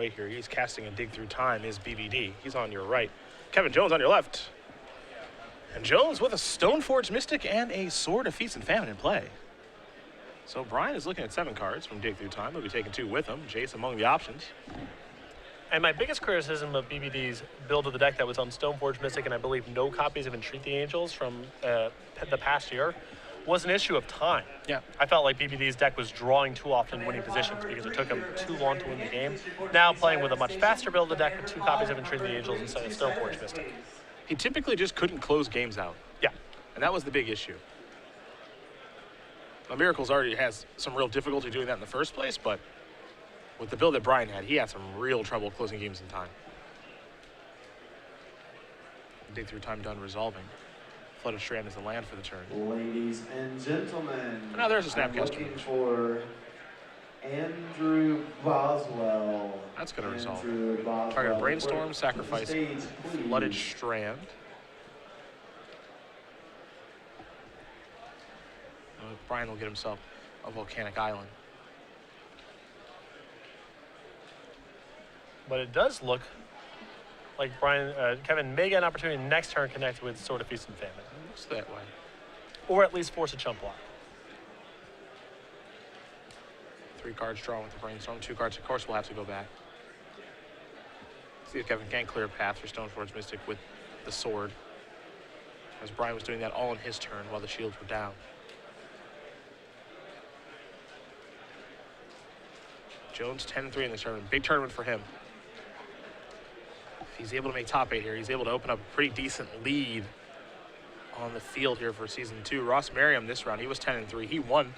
way here. He's casting a dig through time is BBD. He's on your right. Kevin Jones on your left. And Jones with a Stoneforge Mystic and a Sword of Feast and Famine in play. So Brian is looking at 7 cards from Dig Through Time. He'll be taking 2 with him. Jace among the options. And my biggest criticism of BBD's build of the deck that was on Stoneforge Mystic, and I believe no copies of Entreat the Angels from the past year, was an issue of time. Yeah. I felt like BBD's deck was drawing too often in winning positions because it took him too long to win the game. Now playing with a much faster build of the deck with 2 copies of Entreat the Angels instead of Stoneforge Mystic. He typically just couldn't close games out. Yeah. And that was the big issue. Now, Miracles already has some real difficulty doing that in the first place, but with the build that Brian had, he had some real trouble closing games in time. Dig Through Time done resolving. Flooded Strand is the land for the turn. Ladies and gentlemen, and now there's a Snapcaster. I'm looking for Andrew Boswell. That's going to resolve. Boswell. Target a Brainstorm, sacrifice Stage, Flooded Strand. Brian will get himself a Volcanic Island. But it does look like Kevin may get an opportunity next turn connected with Sword of Feast and Famine. It looks that way. Or at least force a chump block. 3 cards drawn with the Brainstorm. 2 cards, of course, will have to go back. See if Kevin can clear a path for Stoneforge Mystic with the sword. As Brian was doing that all in his turn while the shields were down. Jones 10-3 in this tournament. Big tournament for him. If he's able to make top 8 here, he's able to open up a pretty decent lead on the field here for Season 2. Ross Merriam this round, he was 10-3. He won.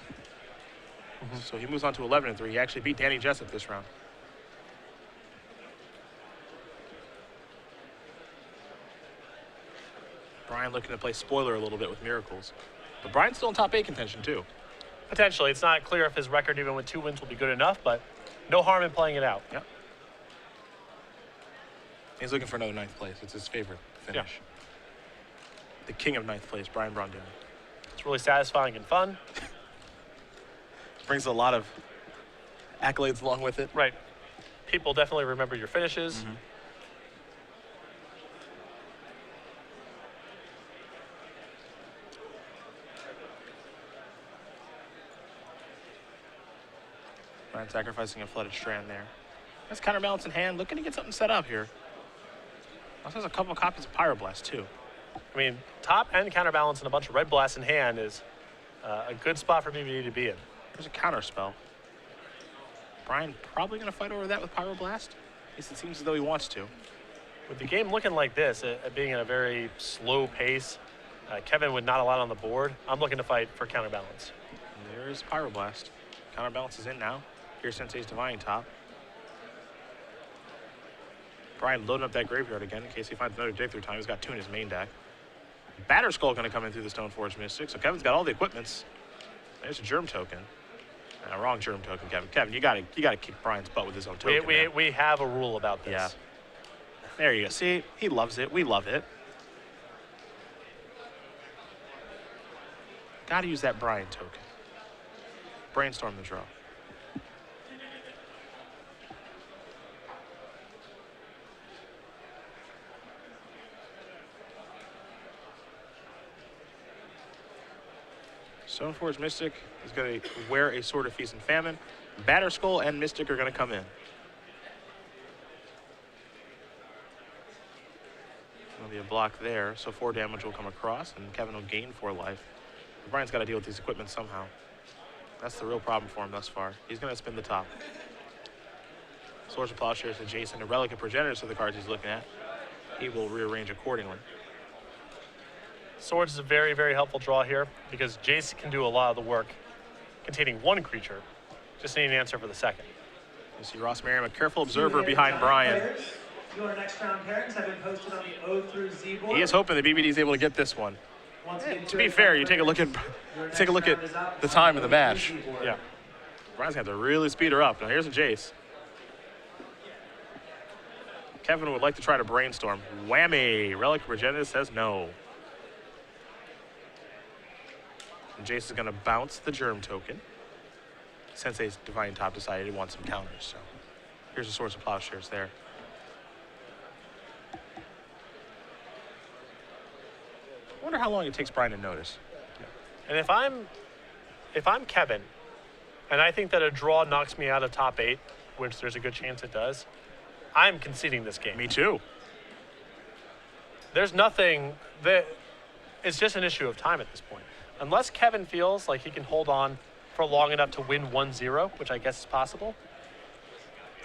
So he moves on to 11-3. He actually beat Danny Jessup this round. Brian looking to play spoiler a little bit with Miracles. But Brian's still in top 8 contention too. Potentially. It's not clear if his record even with 2 wins will be good enough, but no harm in playing it out. Yep. He's looking for another 9th place. It's his favorite finish. Yeah. The king of 9th place, Brian Braun-Duin. It's really satisfying and fun. Brings a lot of accolades along with it. Right. People definitely remember your finishes. Mm-hmm. Brian sacrificing a Flooded Strand there. That's counterbalance in hand, looking to get something set up here. Also has a couple of copies of Pyroblast too. I mean, top and counterbalance and a bunch of red blasts in hand is a good spot for BBD to be in. There's a counter spell. Brian probably going to fight over that with Pyroblast. At least it seems as though he wants to. With the game looking like this, being at a very slow pace, Kevin with not a lot on the board, I'm looking to fight for counterbalance. And there's Pyroblast. Counterbalance is in now. Here's Sensei's Divine Top. Brian loading up that graveyard again in case he finds another Dig Through Time. He's got 2 in his main deck. Batter Skull going to come in through the Stoneforge Mystic. So Kevin's got all the equipments. There's a Germ Token. Wrong Germ Token, Kevin. Kevin, you gotta kick Brian's butt with his own token. We have a rule about this. Yeah. There you go. See, he loves it. We love it. Gotta use that Brian token. Brainstorm the draw. Stoneforge Mystic is going to wear a Sword of Feast and Famine. Batter Skull and Mystic are going to come in. There'll be a block there, so 4 damage will come across, and Kevin will gain 4 life. But Brian's got to deal with these equipment somehow. That's the real problem for him thus far. He's going to spin the top. Swords of Plowshares adjacent, a Relic of Progenitors to the cards he's looking at. He will rearrange accordingly. Swords is a very, very helpful draw here because Jace can do a lot of the work containing 1 creature. Just need an answer for the second. You see Ross Merriam, a careful observer behind Brian. Your next round pairings have been posted on the O through Z board. He is hoping that BBD is able to get this one. To be fair, you take a look at the time of the match. Yeah. Brian's got to really speed her up. Now here's a Jace. Kevin would like to try to brainstorm. Whammy! Relic of Progenitors says no. And Jace is going to bounce the Germ Token. Sensei's Divine Top decided he wants some counters, so Here's a source of plowshares there. I wonder how long it takes Brian to notice. And if I'm Kevin, and I think that a draw knocks me out of top 8, which there's a good chance it does, I'm conceding this game. Me too. There's nothing that, it's just an issue of time at this point. Unless Kevin feels like he can hold on for long enough to win 1-0, which I guess is possible.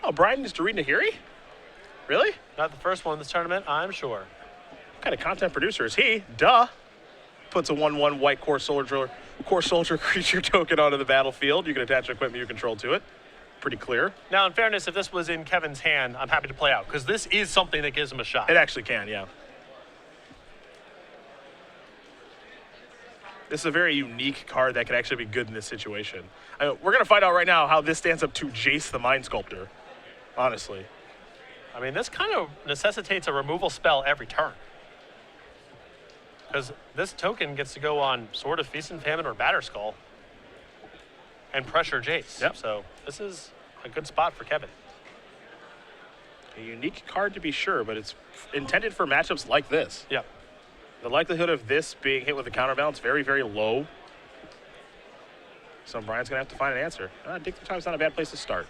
Oh, Brian needs to read Nahiri? Really? Not the first one in this tournament, I'm sure. What kind of content producer is he? Duh. Puts a 1/1 white core soldier creature token onto the battlefield. You can attach equipment you control to it. Pretty clear. Now, in fairness, if this was in Kevin's hand, I'm happy to play out, because this is something that gives him a shot. It actually can, yeah. This is a very unique card that could actually be good in this situation. We're going to find out right now how this stands up to Jace the Mind Sculptor, honestly. I mean, this kind of necessitates a removal spell every turn. Because this token gets to go on Sword of Feast and Famine or Batterskull and pressure Jace. Yep. So this is a good spot for Kevin. A unique card to be sure, but it's intended for matchups like this. Yep. The likelihood of this being hit with a counterbalance very, very low. So Brian's going to have to find an answer. Dig Through Time's not a bad place to start.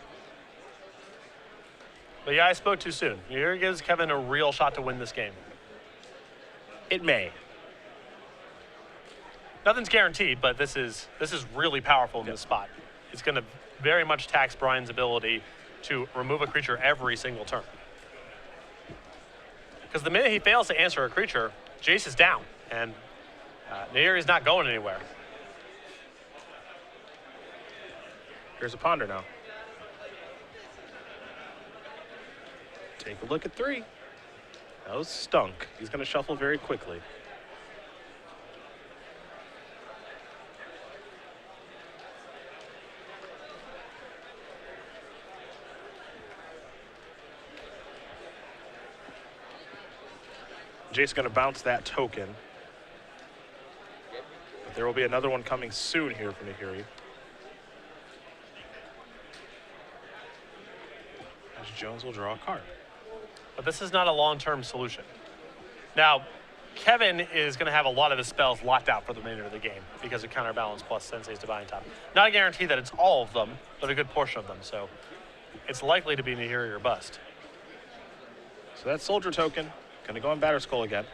But yeah, I spoke too soon. Here gives Kevin a real shot to win this game. It may. Nothing's guaranteed, but this is really powerful in this spot. It's going to very much tax Brian's ability to remove a creature every single turn. Because the minute he fails to answer a creature, Jace is down, and Nahiri's not going anywhere. Here's a ponder now. Take a look at 3. That was stunk. He's going to shuffle very quickly. Jace's going to bounce that token. But there will be another one coming soon here from Nahiri. As Jones will draw a card. But this is not a long-term solution. Now, Kevin is going to have a lot of his spells locked out for the remainder of the game because of Counterbalance plus Sensei's Divine Top. Not a guarantee that it's all of them, but a good portion of them. So it's likely to be Nahiri or bust. So that soldier token, going to go on Batterskull again.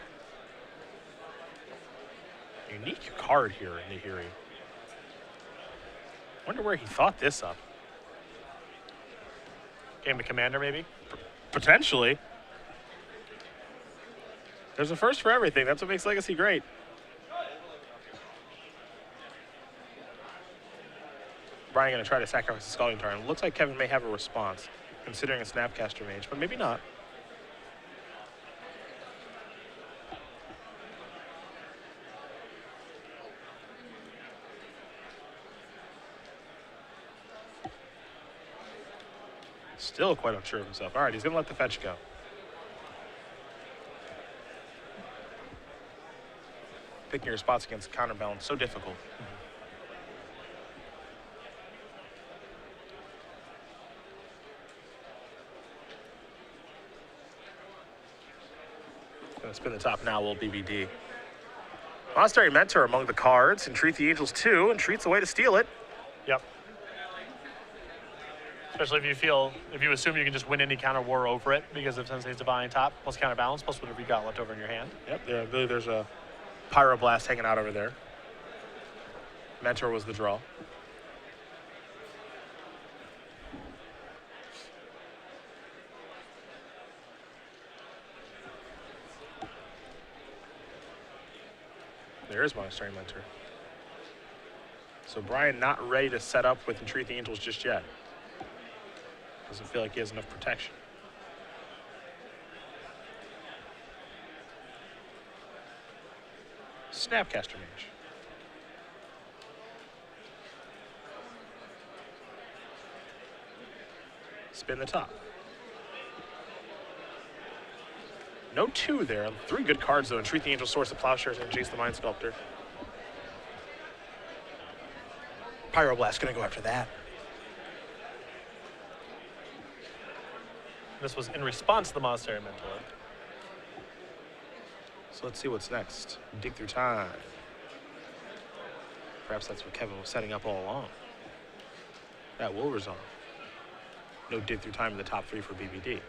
Unique card here, Nahiri. Wonder where he thought this up. Game of Commander, maybe? Potentially. There's a first for everything. That's what makes Legacy great. Brian going to try to sacrifice the Scalding Tarn. Looks like Kevin may have a response, considering a Snapcaster Mage, but maybe not. Still quite unsure of himself. All right, he's going to let the fetch go. Picking your spots against counterbalance, so difficult. Going to spin the top now, little BBD. Monastery Mentor among the cards. Entreat the Angels 2. Entreat's the way to steal it. Yep. Especially if you assume you can just win any counter war over it because of Sensei's Divine Top plus Counterbalance plus whatever you got left over in your hand. Yep, I believe there's a Pyroblast hanging out over there. Mentor was the draw. There is Monastery Mentor. So Brian not ready to set up with Entreat the Angels just yet. Doesn't feel like he has enough protection. Snapcaster Mage. Spin the top. No 2 there. 3 good cards, though. Entreat the Angel, Source of Plowshares, and Jace the Mind Sculptor. Pyroblast going to go after that. This was in response to the Monastery Mentor. So let's see what's next. Dig through time. Perhaps that's what Kevin was setting up all along. That will resolve. No dig through time in the top 3 for BBD.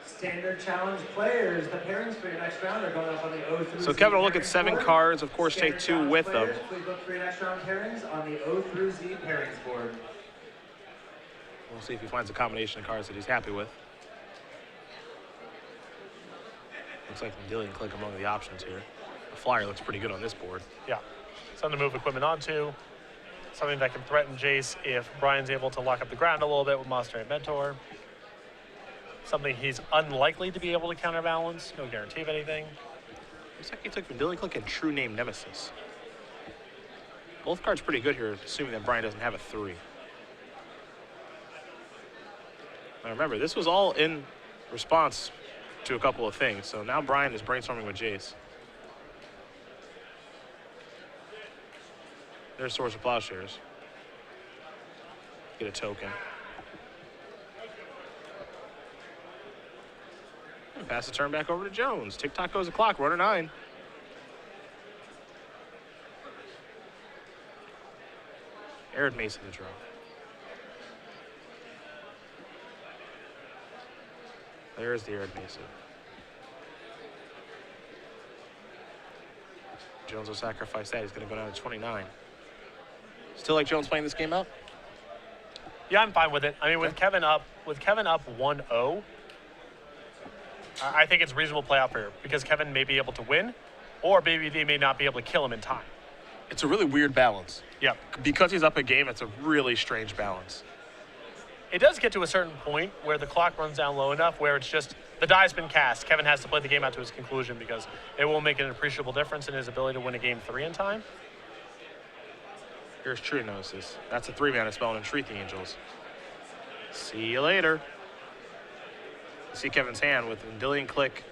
Standard challenge players, the pairings for your next round are going up on the O through Z. So Kevin will look at pairings 7 board. cards, of course take Standard 2 challenge with them. players, please look for your next round pairings on the O through Z pairings board. We'll see if he finds a combination of cards that he's happy with. Looks like Dillian Click among the options here. The flyer looks pretty good on this board. Yeah. Something to move equipment onto. Something that can threaten Jace if Brian's able to lock up the ground a little bit with Monastery Mentor. Something he's unlikely to be able to counterbalance. No guarantee of anything. Looks like he took Dillian Click and True Name Nemesis. Both cards pretty good here, assuming that Brian doesn't have a 3. Now remember, this was all in response to a couple of things, so now Brian is brainstorming with Jace. There's Swords of Plowshares. Get a token. And pass the turn back over to Jones. Tick-tock goes the clock, runner 9. Arid Mace in the draw. There's the Arid Mesa. Jones will sacrifice that. He's going to go down to 29. Still like Jones playing this game out? Yeah, I'm fine with it. I mean, with Kevin up 1-0, I think it's reasonable play out for here because Kevin may be able to win, or BBD may not be able to kill him in time. It's a really weird balance. Yeah. Because he's up a game, it's a really strange balance. It does get to a certain point where the clock runs down low enough where it's just the die's been cast. Kevin has to play the game out to its conclusion because it will make an appreciable difference in his ability to win a game 3 in time. Here's True Gnosis. That's a 3-mana spell and Entreat the Angels. See you later. You see Kevin's hand with Dillian Click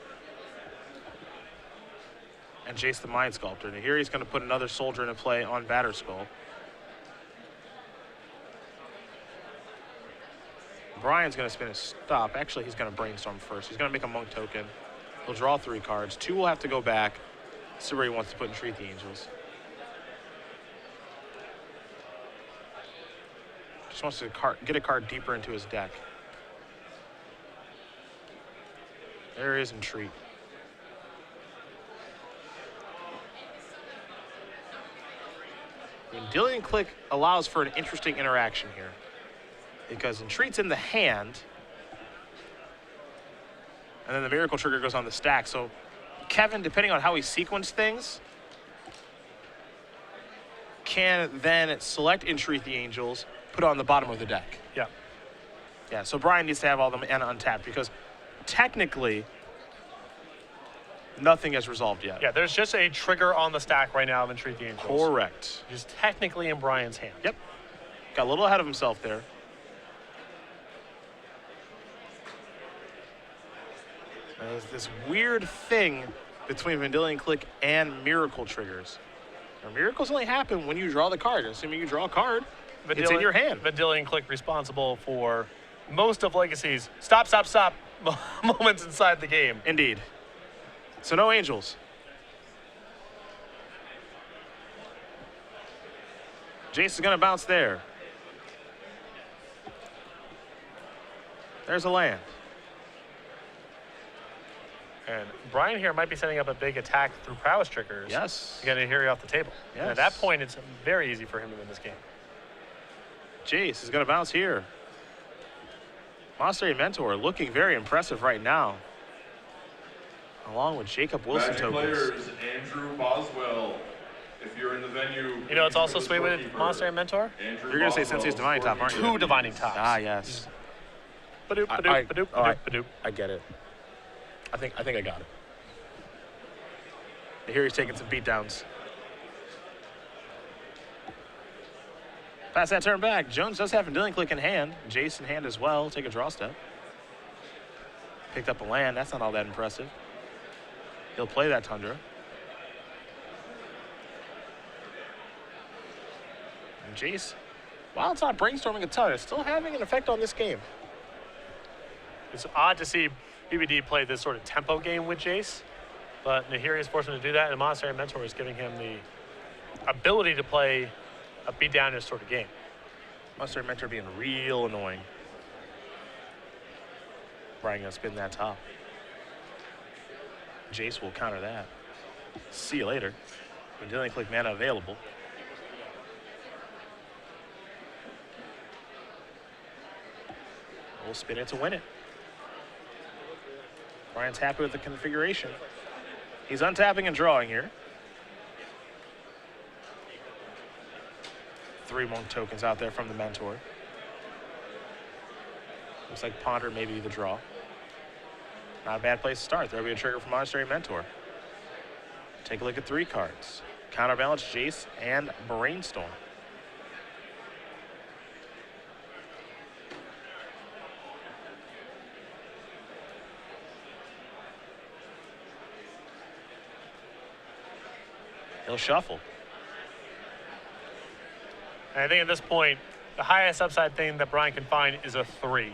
and Jace the Mind Sculptor. And here he's going to put another soldier into play on Batterskull. Brian's going to spin a stop. Actually, he's going to brainstorm first. He's going to make a Monk token. He'll draw 3 cards. 2 will have to go back. See where he wants to put Entreat the Angels. Just wants to get a card deeper into his deck. There is Entreat. I mean, Dillian Click allows for an interesting interaction here, because Entreat's in the hand, and then the Miracle Trigger goes on the stack. So Kevin, depending on how he sequenced things, can then select Entreat the Angels, put it on the bottom of the deck. Yeah. Yeah, so Brian needs to have all the mana untapped because technically nothing is resolved yet. Yeah, there's just a trigger on the stack right now of Entreat the Angels. Correct. Just technically in Brian's hand. Yep. Got a little ahead of himself there. There's this weird thing between Vendilion Click and Miracle triggers. Now, miracles only happen when you draw the card. Assuming you draw a card, it's in your hand. Vendilion Click responsible for most of Legacy's stop moments inside the game. Indeed. So no Angels. Jace is going to bounce there. There's a land. And Brian here might be setting up a big attack through prowess triggers. Yes. To get a Hiri off the table. Yes. And at that point, it's very easy for him to win this game. Jace is going to bounce here. Monastery Mentor looking very impressive right now, along with Jacob Wilson Magic tokens. players, Andrew Boswell. If you're in the venue, You know, it's also sweet with Monastery Mentor. You're going to say Sensei's Divining Top, aren't you? 2 Divining Tops. Ah, yes. Ba-doop, I- ba-doop, ba-doop, all right. ba-doop, ba-doop. I get it. I think I got it. Here he's taking some beatdowns. Pass that turn back. Jones does have a Dillian Click in hand. Jace in hand as well. Take a draw step. Picked up a land. That's not all that impressive. He'll play that Tundra. And Jace, while it's not brainstorming a ton, it's still having an effect on this game. It's odd to see BBD play this sort of tempo game with Jace, but Nahiri is forced him to do that, and Monastery Mentor is giving him the ability to play a beat-down-ish sort of game. Monastery Mentor being real annoying. Brian gonna spin that top. Jace will counter that. See you later. When dealing click mana available. We'll spin it to win it. Brian's happy with the configuration. He's untapping and drawing here. 3 Monk tokens out there from the Mentor. Looks like Ponder may be the draw. Not a bad place to start. There'll be a trigger from Monastery Mentor. Take a look at 3 cards. Counterbalance, Jace, and Brainstorm. He'll shuffle. And I think at this point, the highest upside thing that Brian can find is a 3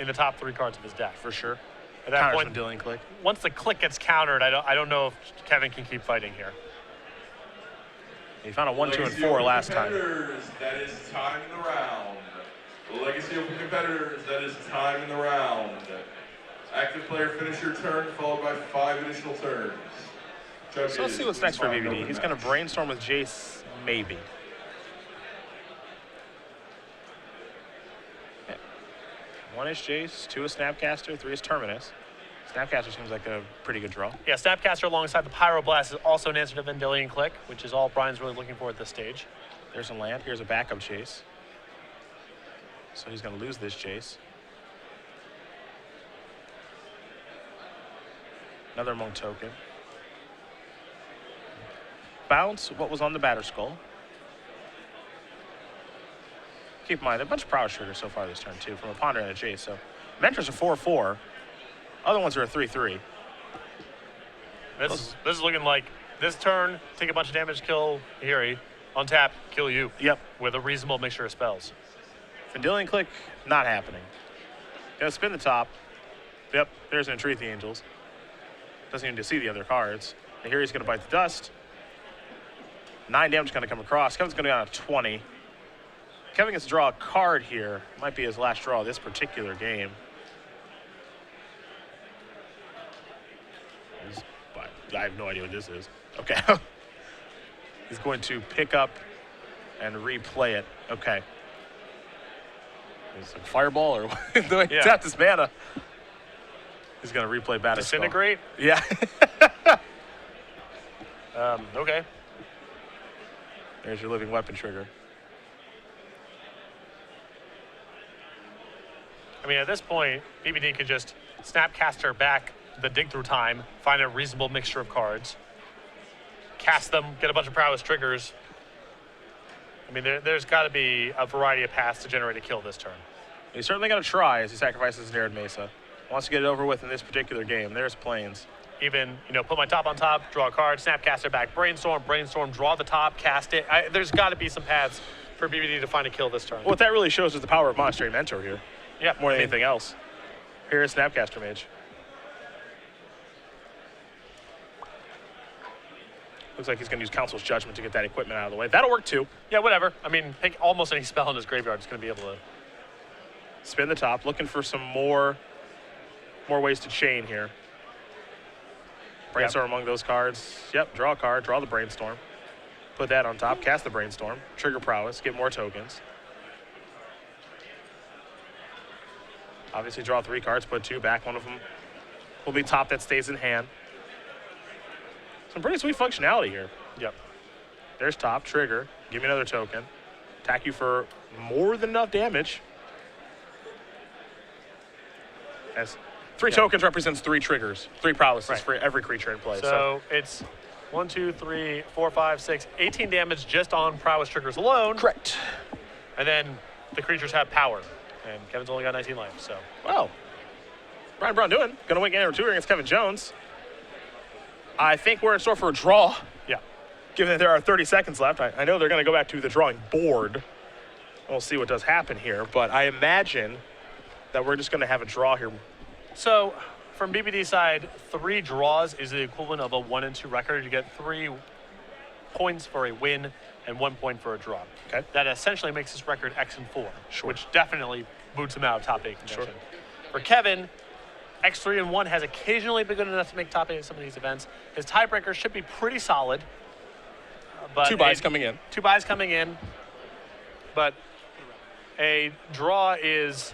in the top 3 cards of his deck. For sure. At that Counters point, when dealing click. once the click gets countered, I don't know if Kevin can keep fighting here. He found a 1, 2, and Legacy 4 Open last time. competitors, that is time in the round. Legacy Open competitors, that is time in the round. Active player finish your turn, followed by 5 additional turns. Judges, So let's see what's please next for find BBD. open He's going to match. brainstorm with Jace, maybe. Yeah. 1 is Jace, 2 is Snapcaster, 3 is Terminus. Snapcaster seems like a pretty good draw. Yeah, Snapcaster alongside the Pyroblast is also an answer to Vendilion Click, which is all Brian's really looking for at this stage. There's a land. Here's a backup Chase. So he's going to lose this Chase. Another Monk token. Bounce what was on the Batter Skull. Keep in mind, a bunch of prowess triggers so far this turn, too, from a Ponder and a Chase. So Mentor's a 4-4. Other ones are a 3-3. This is looking like this turn, take a bunch of damage, kill Hiri. Untap, kill you. Yep. With a reasonable mixture of spells. Vendilion Click, not happening. Gonna spin the top. Yep, there's an Entreat the Angels. Doesn't even see the other cards. And here he's gonna bite the dust. 9 damage gonna come across. Kevin's gonna go down to 20. Kevin gets to draw a card here. Might be his last draw of this particular game. I have no idea what this is. Okay. He's going to pick up and replay it. Okay. Is it a fireball or what? The way he Yeah. tapped his mana. He's going to replay Batter Skull. Disintegrate? Yeah. Okay. There's your living weapon trigger. I mean, at this point, BBD could just Snapcaster back the dig through time, find a reasonable mixture of cards, cast them, get a bunch of prowess triggers. I mean, there's got to be a variety of paths to generate a kill this turn. He's certainly going to try as he sacrifices Narid Mesa. Wants to get it over with in this particular game. There's Plains. Even, put my top on top, draw a card, Snapcaster back, brainstorm, draw the top, cast it. There's got to be some paths for BBD to find a kill this turn. What that really shows is the power of Monastery Mentor here, Yeah, more than I mean, anything else. Here is Snapcaster Mage. Looks like he's going to use Council's Judgment to get that equipment out of the way. That'll work too. Yeah, whatever. I mean, pick almost any spell in his graveyard is going to be able to. Spin the top, looking for some more ways to chain here. Brainstorm among those cards. Yep, draw a card, draw the Brainstorm. Put that on top, cast the Brainstorm, trigger prowess, get more tokens. Obviously draw 3 cards, put 2 back. One of them will be top that stays in hand. Some pretty sweet functionality here. Yep. There's top, trigger, give me another token. Attack you for more than enough damage. As 3 tokens represents 3 triggers, 3 prowesses Right. for every creature in play. So it's 1, 2, 3, 4, 5, 6, 18 damage just on prowess triggers alone. correct. And then the creatures have power. And Kevin's only got 19 life, so. Well, Braun-Duin gonna win game number 2 against Kevin Jones. I think we're in store for a draw, Yeah. given that there are 30 seconds left. I know they're gonna go back to the drawing board. We'll see what does happen here, but I imagine that we're just gonna have a draw here So, from BBD side, 3 draws is the equivalent of a 1-2 record. You get 3 points for a win and 1 point for a draw. Okay. That essentially makes his record X4, Sure. which definitely boots him out of top 8 contention. Sure. For Kevin, X3-1 has occasionally been good enough to make top 8 in some of these events. His tiebreaker should be pretty solid. But 2 buys coming in. 2 buys coming in. But a draw is